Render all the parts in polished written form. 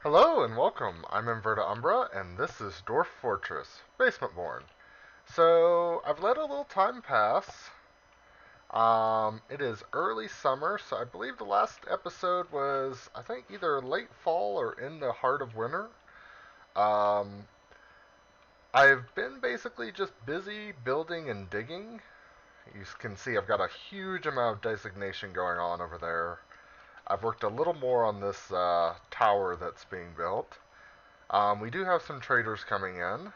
Hello and welcome. I'm Inverta Umbra, and this is Dwarf Fortress, Basement Born. So, I've let a little time pass. It is early summer, so I believe the last episode was, I think, either late fall or in the heart of winter. Um, I've been basically just busy building and digging. You can see I've got a huge amount of designation going on over there. I've worked a little more on this tower that's being built. We do have some traders coming in.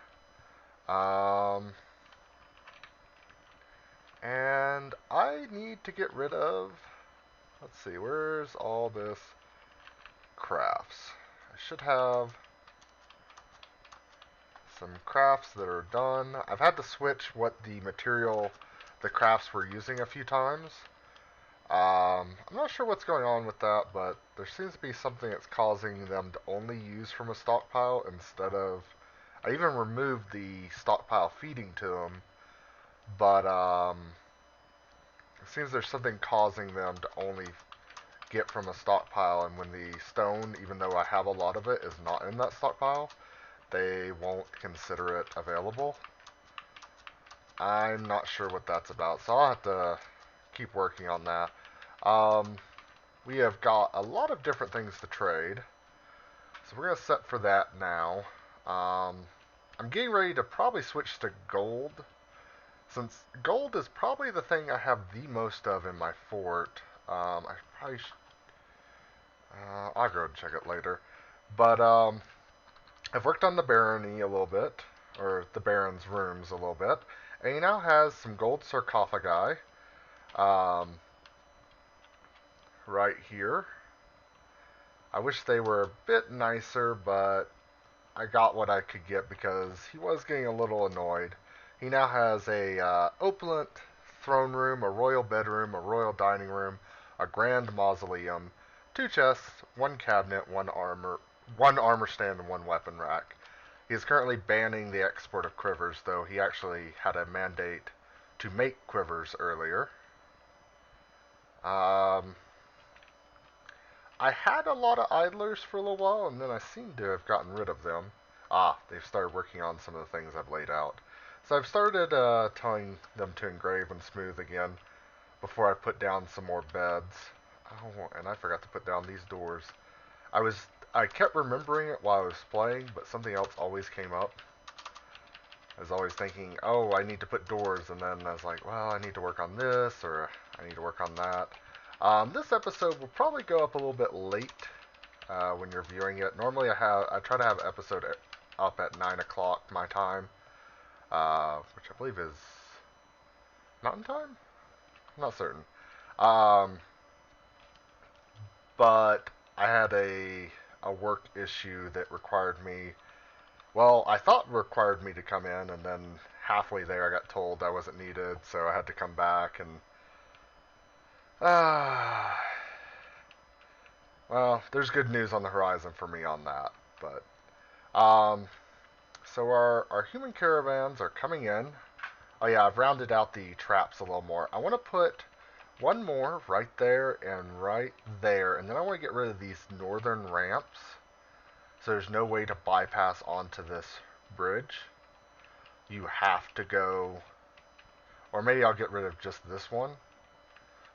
Um, and I need to get rid of. Let's see, where's all this crafts? I should have some crafts that are done. I've had to switch what the material the crafts we're using a few times. I'm not sure what's going on with that, but there seems to be something that's causing them to only use from a stockpile instead of. I even removed the stockpile feeding to them, but it seems there's something causing them to only get from a stockpile, and when the stone, even though I have a lot of it, is not in that stockpile, they won't consider it available. I'm not sure what that's about, so I'll have to keep working on that. Um, we have got a lot of different things to trade, so we're going to set for that now. I'm getting ready to probably switch to gold, since gold is probably the thing I have the most of in my fort. I probably I'll go and check it later. But I've worked on the barony a little bit, or the baron's rooms a little bit, and he now has some gold sarcophagi um, right here. I wish they were a bit nicer, but I got what I could get because he was getting a little annoyed. He now has a opulent throne room, a royal bedroom, a royal dining room, a grand mausoleum, two chests, one cabinet, one armor stand, and one weapon rack. He is currently banning the export of quivers, though he actually had a mandate to make quivers earlier. Um, I had a lot of idlers for a little while, and then I seem to have gotten rid of them. They've started working on some of the things I've laid out. So I've started telling them to engrave and smooth again before I put down some more beds. Oh, and I forgot to put down these doors. I kept remembering it while I was playing, but something else always came up. I was always thinking, oh, I need to put doors, and then I was like, well, I need to work on this, or I need to work on that. This episode will probably go up a little bit late when you're viewing it. Normally, I try to have episode up at 9 o'clock my time, which I believe is Mountain Time. I'm not certain. Um, but I had a work issue that required me. Well, I thought required me to come in, and then halfway there, I got told I wasn't needed, so I had to come back and. Uh, well, there's good news on the horizon for me on that, but so our human caravans are coming in. Oh yeah, I've rounded out the traps a little more. I want to put one more right there and right there, and then I want to get rid of these northern ramps, so there's no way to bypass onto this bridge. You have to go, or maybe I'll get rid of just this one.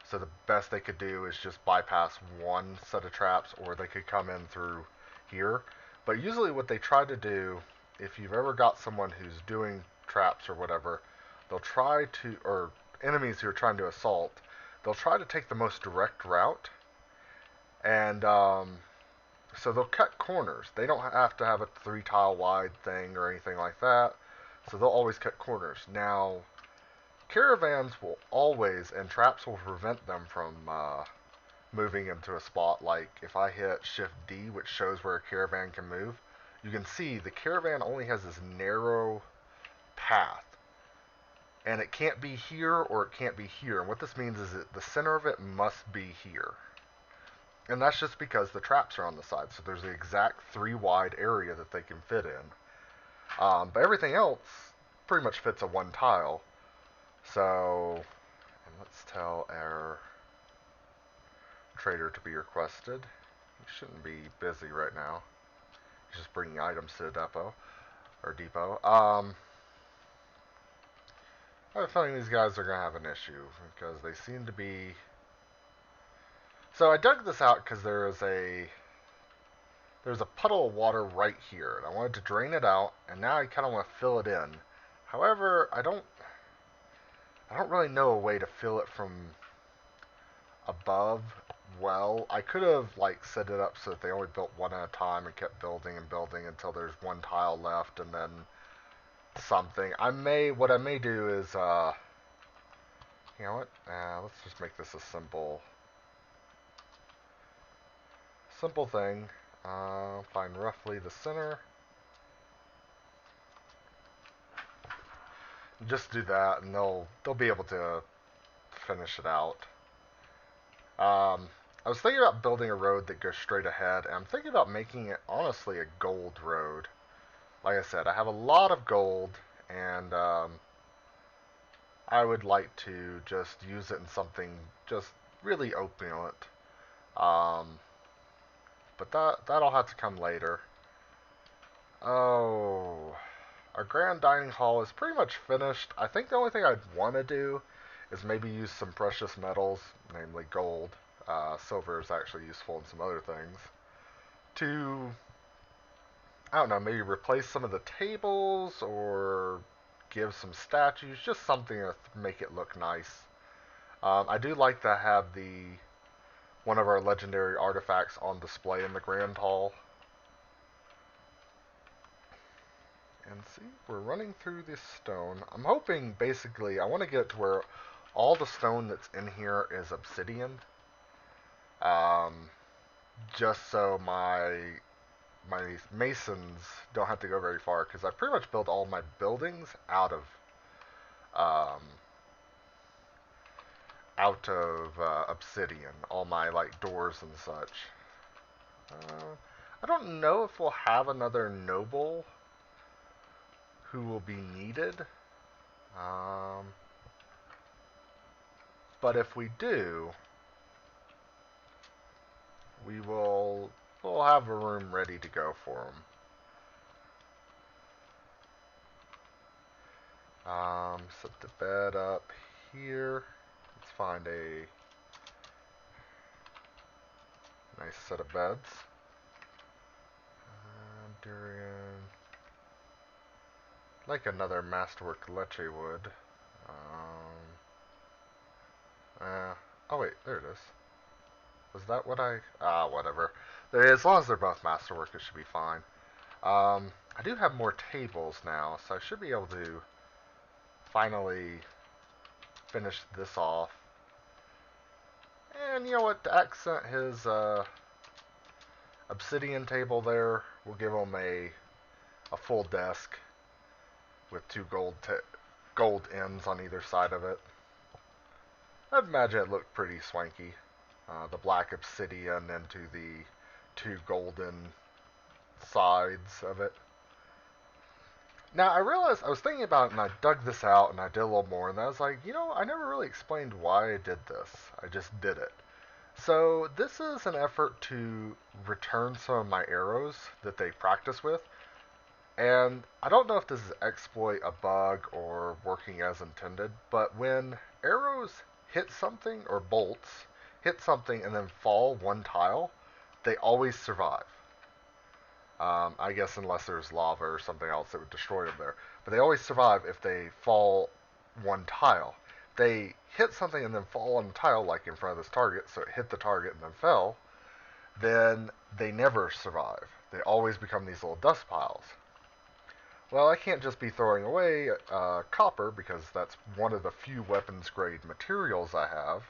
So the best they could do is just bypass one set of traps, or they could come in through here. But usually what they try to do, if you've ever got someone who's doing traps or whatever, they'll try to, or enemies who are trying to assault, they'll try to take the most direct route, and so they'll cut corners. They don't have to have a 3 tile wide thing or anything like that, so they'll always cut corners. Now, caravans will always, and traps will prevent them from moving into a spot. Like if I hit Shift D, which shows where a caravan can move, you can see the caravan only has this narrow path, and it can't be here or it can't be here. And what this means is that the center of it must be here. And that's just because the traps are on the side. So there's the exact 3 wide area that they can fit in. But everything else pretty much fits a 1 tile. So, and let's tell our trader to be requested. He shouldn't be busy right now. just bringing items to the depot. I have a feeling these guys are gonna have an issue because they seem to be. So I dug this out because there's a puddle of water right here, and I wanted to drain it out, and now I kind of want to fill it in. However, I don't really know a way to fill it from above well. I could have like set it up so that they only built one at a time and kept building and building until there's one tile left, and then something. What I may do is you know what? Let's just make this a simple thing. Find roughly the center. Just do that, and they'll be able to finish it out. I was thinking about building a road that goes straight ahead, and I'm thinking about making it honestly a gold road. Like I said, I have a lot of gold, and I would like to just use it in something just really opulent. Um, but that'll have to come later. Oh, our grand dining hall is pretty much finished. I think the only thing I'd want to do is maybe use some precious metals, namely gold. Silver is actually useful in some other things. To, I don't know, maybe replace some of the tables or give some statues, just something to make it look nice. I do like to have one of our legendary artifacts on display in the Grand Hall. And see, we're running through this stone. I'm hoping, basically, I want to get it to where all the stone that's in here is obsidian. Um, just so my masons don't have to go very far, because I pretty much built all my buildings um, obsidian, all my like doors and such. I don't know if we'll have another noble who will be needed, um, but if we do, we'll have a room ready to go for him. Set the bed up here. Let's find a nice set of beds. Durian. Like another masterwork leche wood. Oh wait, there it is. Was that what whatever. As long as they're both masterwork, it should be fine. I do have more tables now, so I should be able to finally finish this off. And you know what? To accent his obsidian table there, we'll give him a full desk with two gold ends on either side of it. I'd imagine it looked pretty swanky. The black obsidian into the two golden sides of it. Now, I realized, I was thinking about it, and I dug this out, and I did a little more, and I was like, I never really explained why I did this. I just did it. So, this is an effort to return some of my arrows that they practice with, and I don't know if this is exploit, a bug, or working as intended, but when arrows hit something, or bolts, hit something and then fall one tile, they always survive. I guess unless there's lava or something else that would destroy them there. But they always survive if they fall one tile. They hit something and then fall on the tile, like in front of this target, so it hit the target and then fell, then they never survive. They always become these little dust piles. Well, I can't just be throwing away copper, because that's one of the few weapons grade materials I have.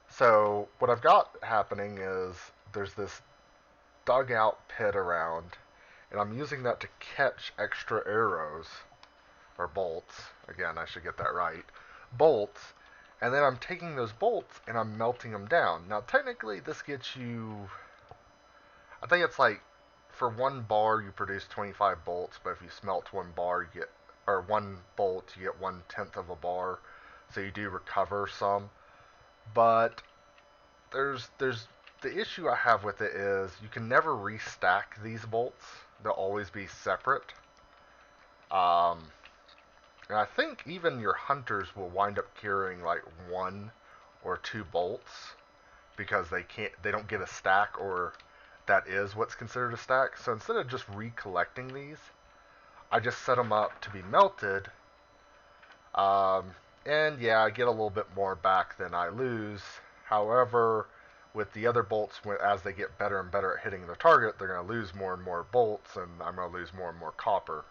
So what I've got happening is there's this dugout pit around, and I'm using that to catch extra arrows, or bolts. Again, I should get that right. Bolts, and then I'm taking those bolts and I'm melting them down. Now, technically, this gets you, I think it's like, for one bar you produce 25 bolts, but if you smelt one bar, one bolt, you get 1/10 of a bar. So you do recover some. But there's the issue I have with it is you can never restack these bolts. They'll always be separate. Um, and I think even your hunters will wind up carrying like one or two bolts because they don't get a stack, or that is what's considered a stack. So instead of just recollecting these, I just set them up to be melted. Um, and yeah, I get a little bit more back than I lose. However, with the other bolts, as they get better and better at hitting the target, they're going to lose more and more bolts, and I'm going to lose more and more copper.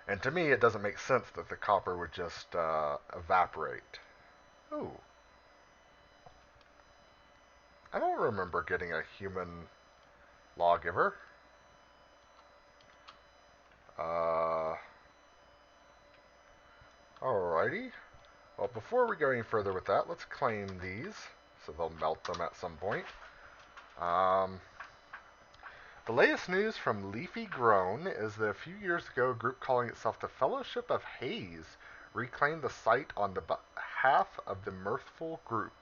And to me, it doesn't make sense that the copper would just evaporate. Ooh. I don't remember getting a human lawgiver. Uh, Alrighty. Well, before we go any further with that, let's claim these, so they'll melt them at some point. Um, the latest news from Leafy Grown is that a few years ago, a group calling itself the Fellowship of Haze reclaimed the site on the behalf of the Mirthful Group.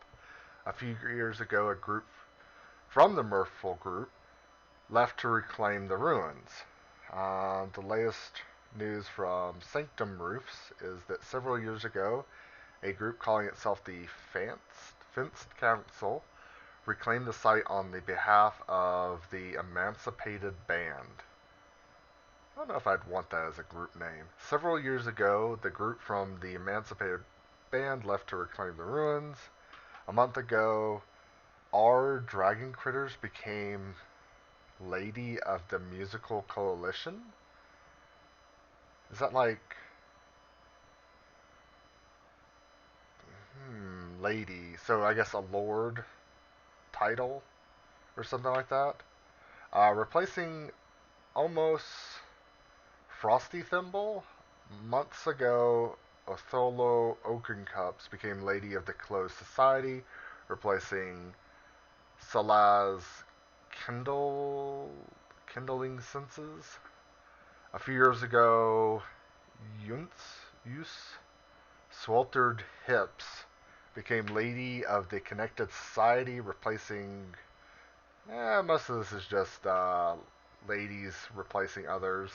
A few years ago, a group from the Mirthful Group left to reclaim the ruins. The latest news from Sanctum Roofs is that several years ago, a group calling itself the Fenced Council reclaimed the site on the behalf of the Emancipated Band. I don't know if I'd want that as a group name. Several years ago, the group from the Emancipated Band left to reclaim the ruins. A month ago, our Dragon Critters became Lady of the Musical Coalition? Is that like... lady. So I guess a lord title or something like that. Replacing almost Frosty Thimble. Months ago, Otholo Oakencups became Lady of the Closed Society, replacing Salaz Kindling Senses. A few years ago, Yus Sweltered Hips became Lady of the Connected Society, replacing... most of this is just ladies replacing others.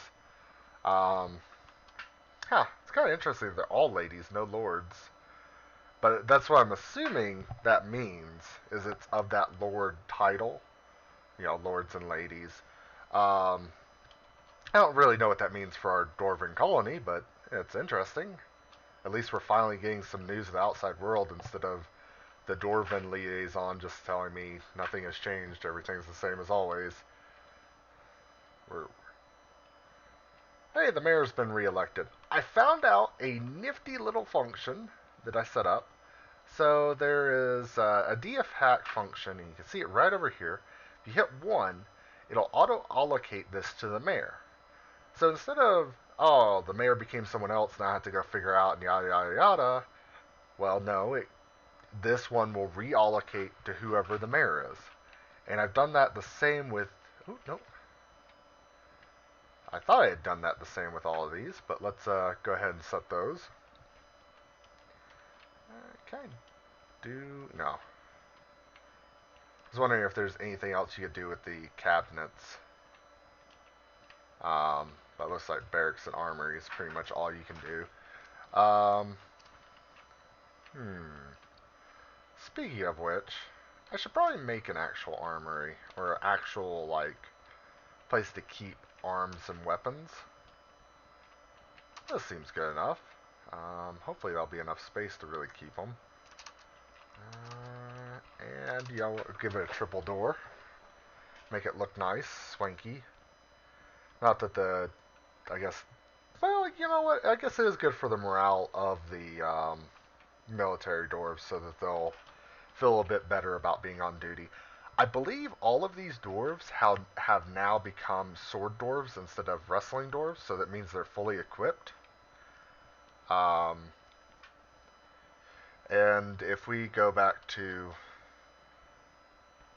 It's kind of interesting that they're all ladies, no lords. But that's what I'm assuming that means, is it's of that lord title. You know, lords and ladies. I don't really know what that means for our Dwarven colony, but it's interesting. At least we're finally getting some news of the outside world instead of the Dwarven liaison just telling me nothing has changed, everything's the same as always. Hey, the mayor's been reelected. I found out a nifty little function that I set up. So there is a DF hack function, and you can see it right over here. If you hit 1, it'll auto-allocate this to the mayor. So instead of, oh, the mayor became someone else and I have to go figure out and yada yada yada, well, no, this one will reallocate to whoever the mayor is. And I've done that the same with, oh, nope. I thought I had done that the same with all of these, but let's go ahead and set those. Can I do, no. I was wondering if there's anything else you could do with the cabinets. But it looks like barracks and armory is pretty much all you can do. Speaking of which, I should probably make an actual armory, or actual, like, place to keep arms and weapons. This seems good enough. Hopefully there'll be enough space to really keep them. And, you know, give it a triple door. Make it look nice, swanky. Not that I guess, well, you know what, I guess it is good for the morale of the military dwarves so that they'll feel a bit better about being on duty. I believe all of these dwarves have now become sword dwarves instead of wrestling dwarves, so that means they're fully equipped. And if we go back to,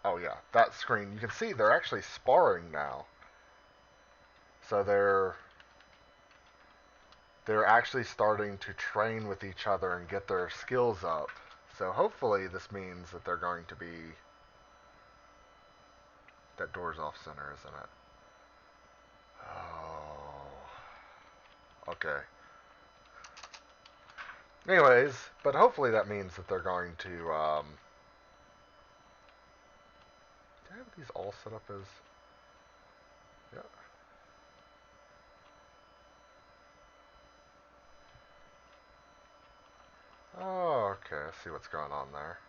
oh yeah, that screen, you can see they're actually sparring now. So they're actually starting to train with each other and get their skills up. So hopefully this means that they're going to be That door's off center, isn't it? Oh. Okay. Anyways, but hopefully that means that they're going to, do I have these all set up as, yeah. Oh, okay, I see what's going on there.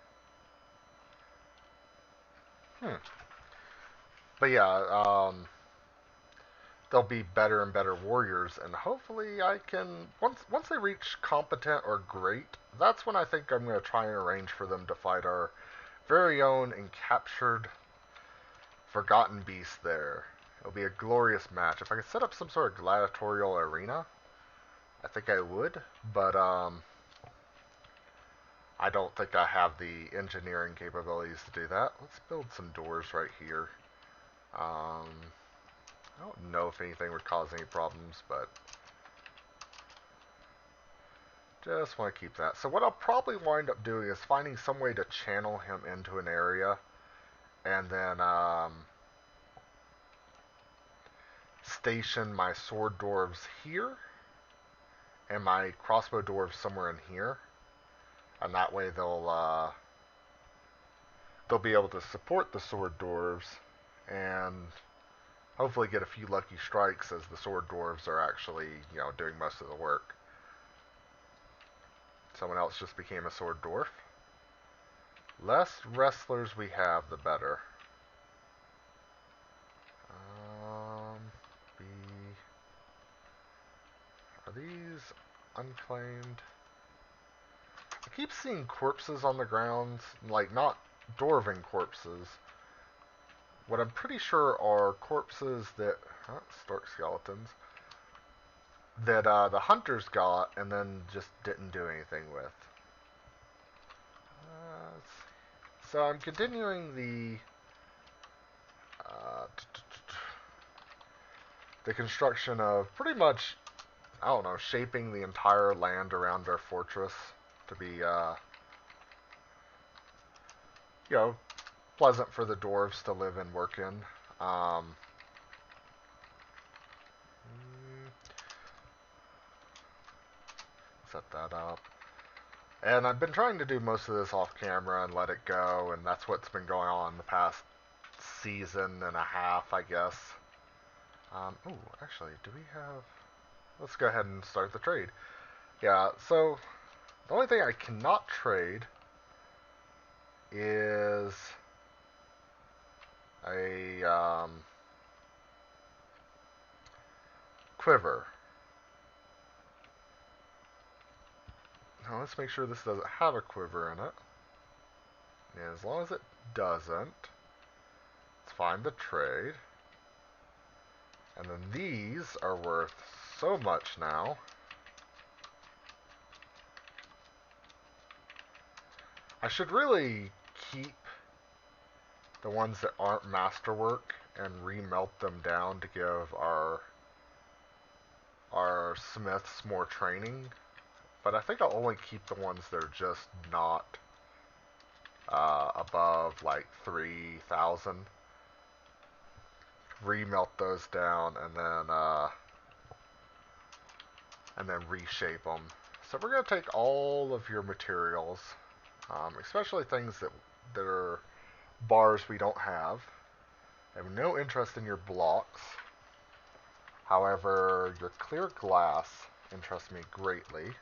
But yeah, they'll be better and better warriors, and hopefully I can, once they reach competent or great, that's when I think I'm going to try and arrange for them to fight our very own and captured Forgotten Beast there. It'll be a glorious match. If I could set up some sort of gladiatorial arena, I think I would, but I don't think I have the engineering capabilities to do that. Let's build some doors right here. I don't know if anything would cause any problems, but just want to keep that. So what I'll probably wind up doing is finding some way to channel him into an area, and then station my sword dwarves here, and my crossbow dwarves somewhere in here, and that way they'll be able to support the sword dwarves, and hopefully get a few lucky strikes as the sword dwarves are actually, doing most of the work. Someone else just became a sword dwarf. Less wrestlers we have, the better. B. Are these unclaimed? I keep seeing corpses on the ground, like not dwarven corpses. What I'm pretty sure are corpses that stork skeletons that the hunters got and then just didn't do anything with. So I'm continuing the construction of pretty much, I don't know, shaping the entire land around our fortress to be, pleasant for the dwarves to live and work in. Set that up. And I've been trying to do most of this off camera and let it go, and that's what's been going on the past season and a half, I guess. Actually, do we have... Let's go ahead and start the trade. Yeah, so the only thing I cannot trade is a quiver. Now let's make sure this doesn't have a quiver in it. And as long as it doesn't, let's find the trade. And then these are worth so much now. I should really keep the ones that aren't masterwork and remelt them down to give our smiths more training. But I think I'll only keep the ones that are just not above like 3,000. Remelt those down and then reshape them. So we're going to take all of your materials, especially things that are bars we don't have. I have no interest in your blocks. However, your clear glass interests me greatly.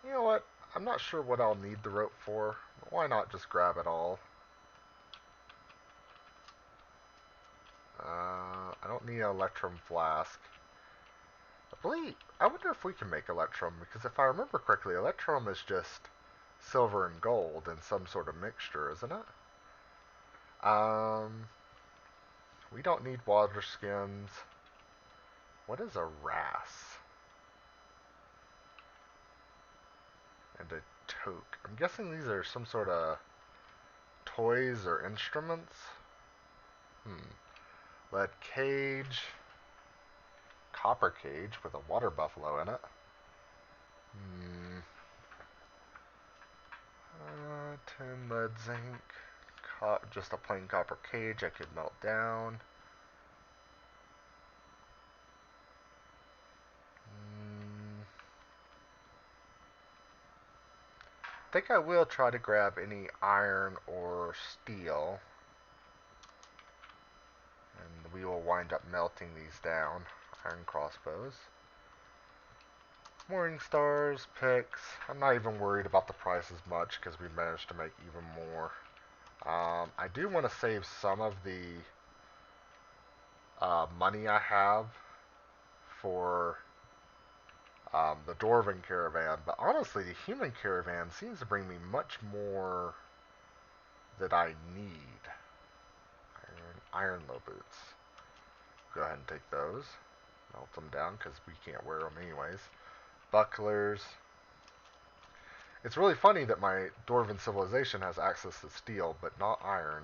You know what? I'm not sure what I'll need the rope for, but why not just grab it all? I don't need an electrum flask. I wonder if we can make electrum, because if I remember correctly, electrum is just silver and gold in some sort of mixture, isn't it? We don't need water skins. What is a ras? And a toque. I'm guessing these are some sort of toys or instruments. Lead cage. Copper cage with a water buffalo in it. lead, zinc, just a plain copper cage I could melt down. I think I will try to grab any iron or steel, and we will wind up melting these down. Iron crossbows. Morning stars, picks. I'm not even worried about the price as much because we managed to make even more. I do want to save some of the money I have for the Dwarven caravan, but honestly, the human caravan seems to bring me much more that I need. Iron low boots. Go ahead and take those. Melt them down because we can't wear them anyways. Bucklers. It's really funny that my Dwarven civilization has access to steel, but not iron.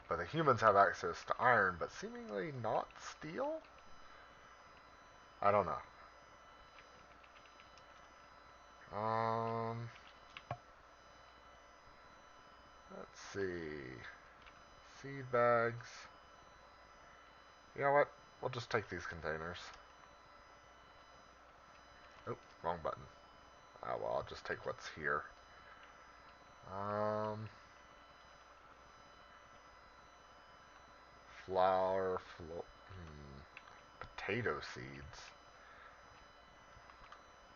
But the humans have access to iron, but seemingly not steel? I don't know. Let's see. Seed bags. You know what? We'll just take these containers. Oh, wrong button. Ah, well, I'll just take what's here. Flour, potato seeds.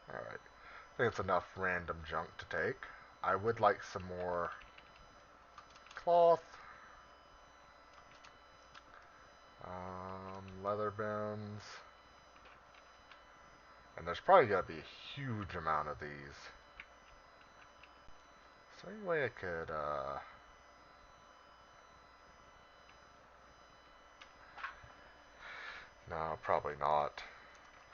Alright. I think it's enough random junk to take. I would like some more cloth. Leather bins. And there's probably going to be a huge amount of these. Is there any way I could, no, probably not.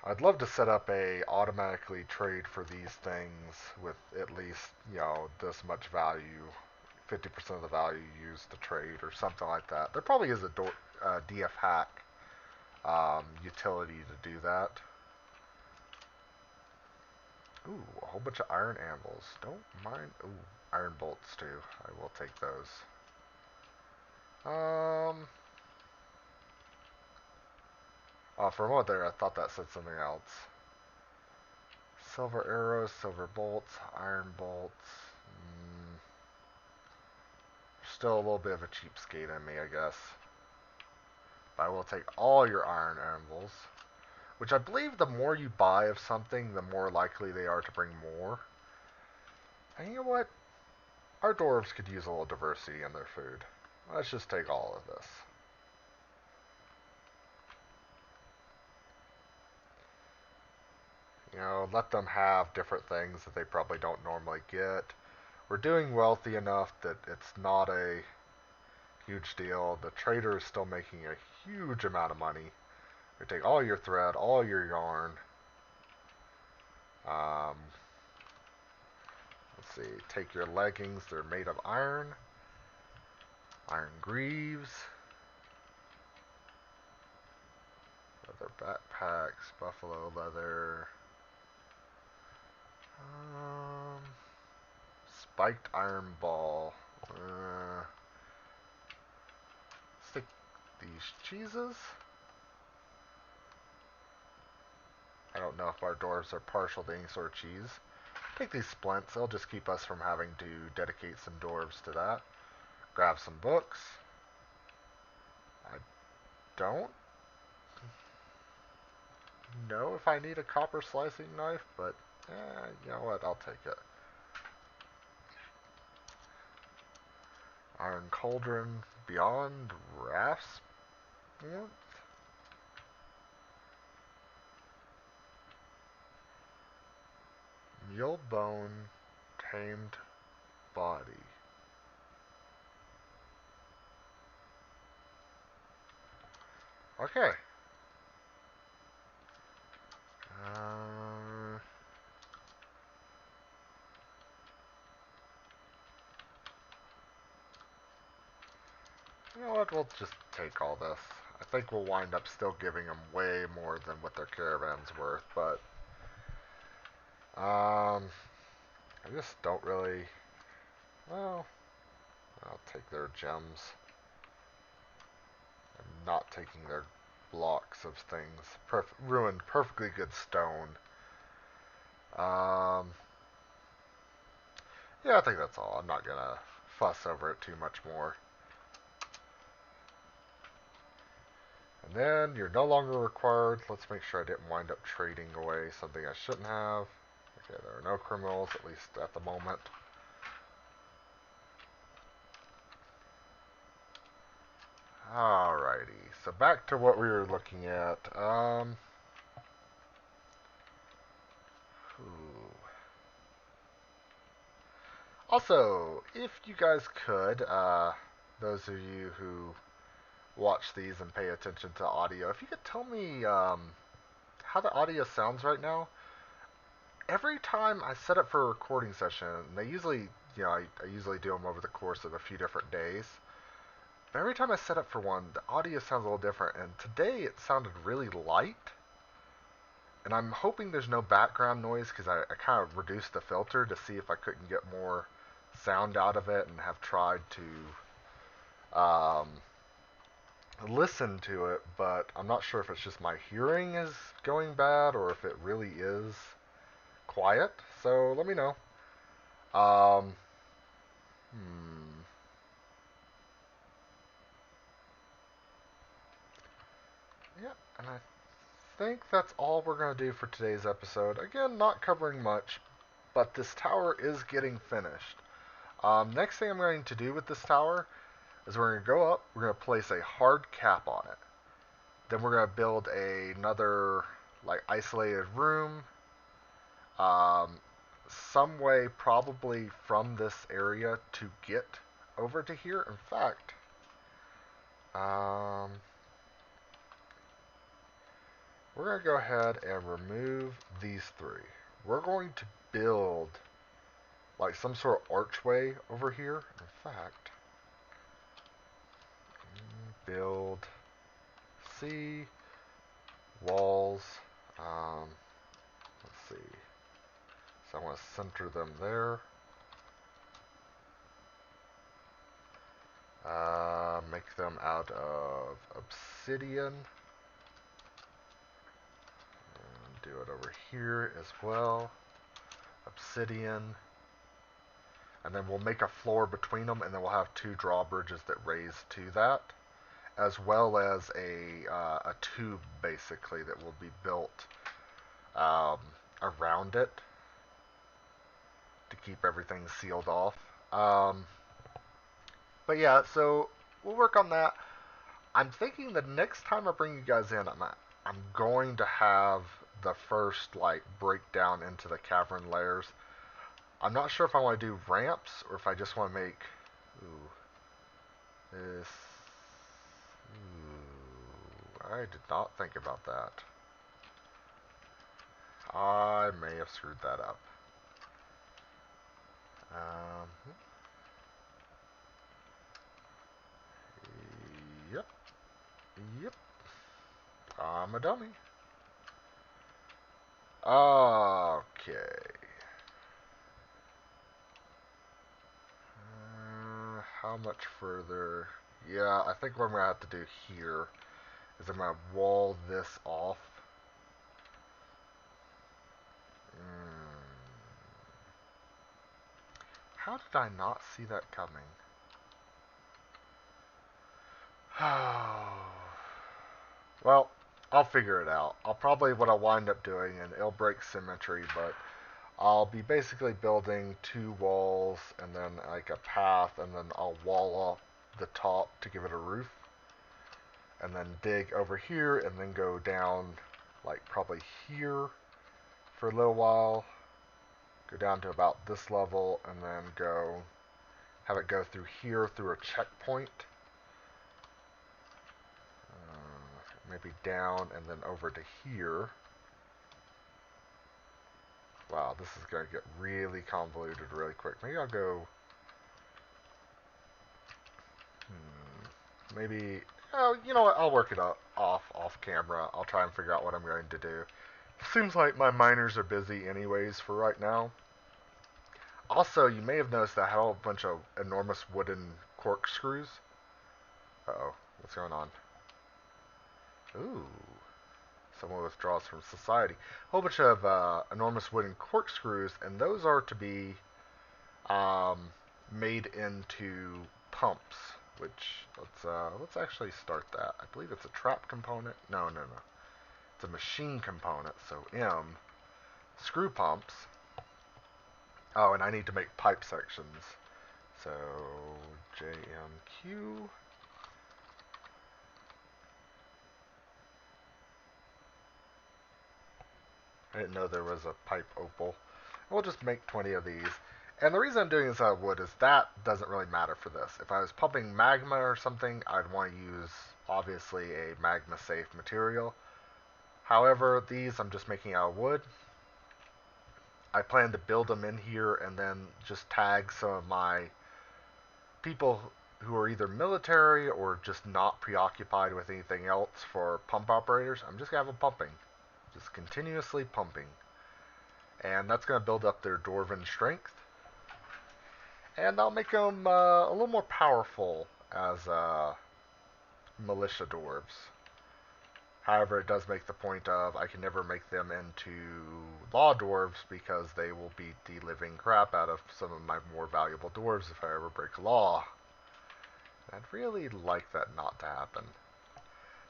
I'd love to set up a automatically trade for these things with at least, this much value, 50% of the value used to trade or something like that. There probably is a DF hack utility to do that. Ooh, a whole bunch of iron anvils. Don't mind. Ooh, iron bolts too. I will take those. For a moment there, I thought that said something else. Silver arrows, silver bolts, iron bolts. Still a little bit of a cheapskate in me, I guess. But I will take all your iron anvils. Which I believe the more you buy of something, the more likely they are to bring more. And you know what? Our dwarves could use a little diversity in their food. Let's just take all of this. Let them have different things that they probably don't normally get. We're doing wealthy enough that it's not a huge deal. The trader is still making a huge amount of money. We take all your thread, all your yarn. Let's see. Take your leggings. They're made of iron. Iron greaves. Leather backpacks. Buffalo leather. Spiked iron ball. Stick these cheeses. I don't know if our dwarves are partial to any sort of cheese. Take these splints. They'll just keep us from having to dedicate some dwarves to that. Grab some books. I don't know if I need a copper slicing knife, but you know what? I'll take it. Iron cauldron. Beyond rafts. Warmth. Mule bone. Tamed body. Okay. You know what? We'll just take all this. I think we'll wind up still giving them way more than what their caravan's worth, but I just don't really. Well, I'll take their gems. I'm not taking their blocks of things. Ruined perfectly good stone. Um, yeah, I think that's all. I'm not gonna fuss over it too much more. And then you're no longer required. Let's make sure I didn't wind up trading away something I shouldn't have. Okay, there are no criminals, at least at the moment. Alrighty, so back to what we were looking at. Also, if you guys could, those of you who watch these and pay attention to audio, if you could tell me how the audio sounds right now. Every time I set up for a recording session, they usually, I usually do them over the course of a few different days. But every time I set up for one, the audio sounds a little different. And today it sounded really light. And I'm hoping there's no background noise because I kind of reduced the filter to see if I couldn't get more sound out of it, and have tried to listen to it, but I'm not sure if it's just my hearing is going bad or if it really is quiet. So let me know. Um, hmm. Yeah, and I think that's all we're going to do for today's episode. Again, not covering much, but this tower is getting finished. Next thing I'm going to do with this tower is we're going to go up, we're going to place a hard cap on it. Then we're going to build another like isolated room, some way probably from this area to get over to here. In fact, we're going to go ahead and remove these three. We're going to build like some sort of archway over here. In fact, build C walls. Let's see. So I want to center them there. Make them out of obsidian. And do it over here as well. Obsidian. And then we'll make a floor between them, and then we'll have two drawbridges that raise to that, as well as a tube basically that will be built around it to keep everything sealed off. But yeah, so we'll work on that. I'm thinking the next time I bring you guys in, I'm going to have the first like breakdown into the cavern layers. I'm not sure if I want to do ramps or if I just want to make this. I did not think about that. I may have screwed that up. Um, yep. Yep. I'm a dummy. Okay. How much further? Yeah, I think what I'm going to have to do here is I'm going to wall this off. How did I not see that coming? Well, I'll figure it out. What I'll wind up doing, and it'll break symmetry, but I'll be basically building two walls and then like a path, and then I'll wall up the top to give it a roof, and then dig over here and then go down like probably here for a little while, go down to about this level, and then have it go through here through a checkpoint, maybe down and then over to here. Wow, this is going to get really convoluted really quick. Maybe I'll go... maybe... Oh, you know what? I'll work it up off camera. I'll try and figure out what I'm going to do. Seems like my miners are busy anyways for right now. Also, you may have noticed that I have a bunch of enormous wooden corkscrews. Uh-oh, what's going on? Ooh, someone withdraws from society. A whole bunch of enormous wooden corkscrews, and those are to be um, made into pumps. Which let's actually start that. I believe it's a trap component. No, no, no. It's a machine component. So M screw pumps. Oh, and I need to make pipe sections. So JMQ. I didn't know there was a pipe opal. We'll just make 20 of these. And the reason I'm doing this out of wood is that doesn't really matter for this. If I was pumping magma or something, I'd want to use, obviously, a magma-safe material. However, these I'm just making out of wood. I plan to build them in here and then just tag some of my people who are either military or just not preoccupied with anything else for pump operators. I'm just going to have them pumping. Just continuously pumping. And that's going to build up their dwarven strength. And I'll make them a little more powerful as militia dwarves. However, it does make the point of I can never make them into law dwarves because they will beat the living crap out of some of my more valuable dwarves if I ever break law. I'd really like that not to happen.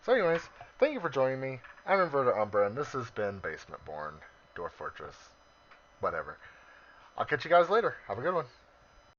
So anyways, thank you for joining me. I'm Inverted Umbra, and this has been Basement Born, Dwarf Fortress, whatever. I'll catch you guys later. Have a good one.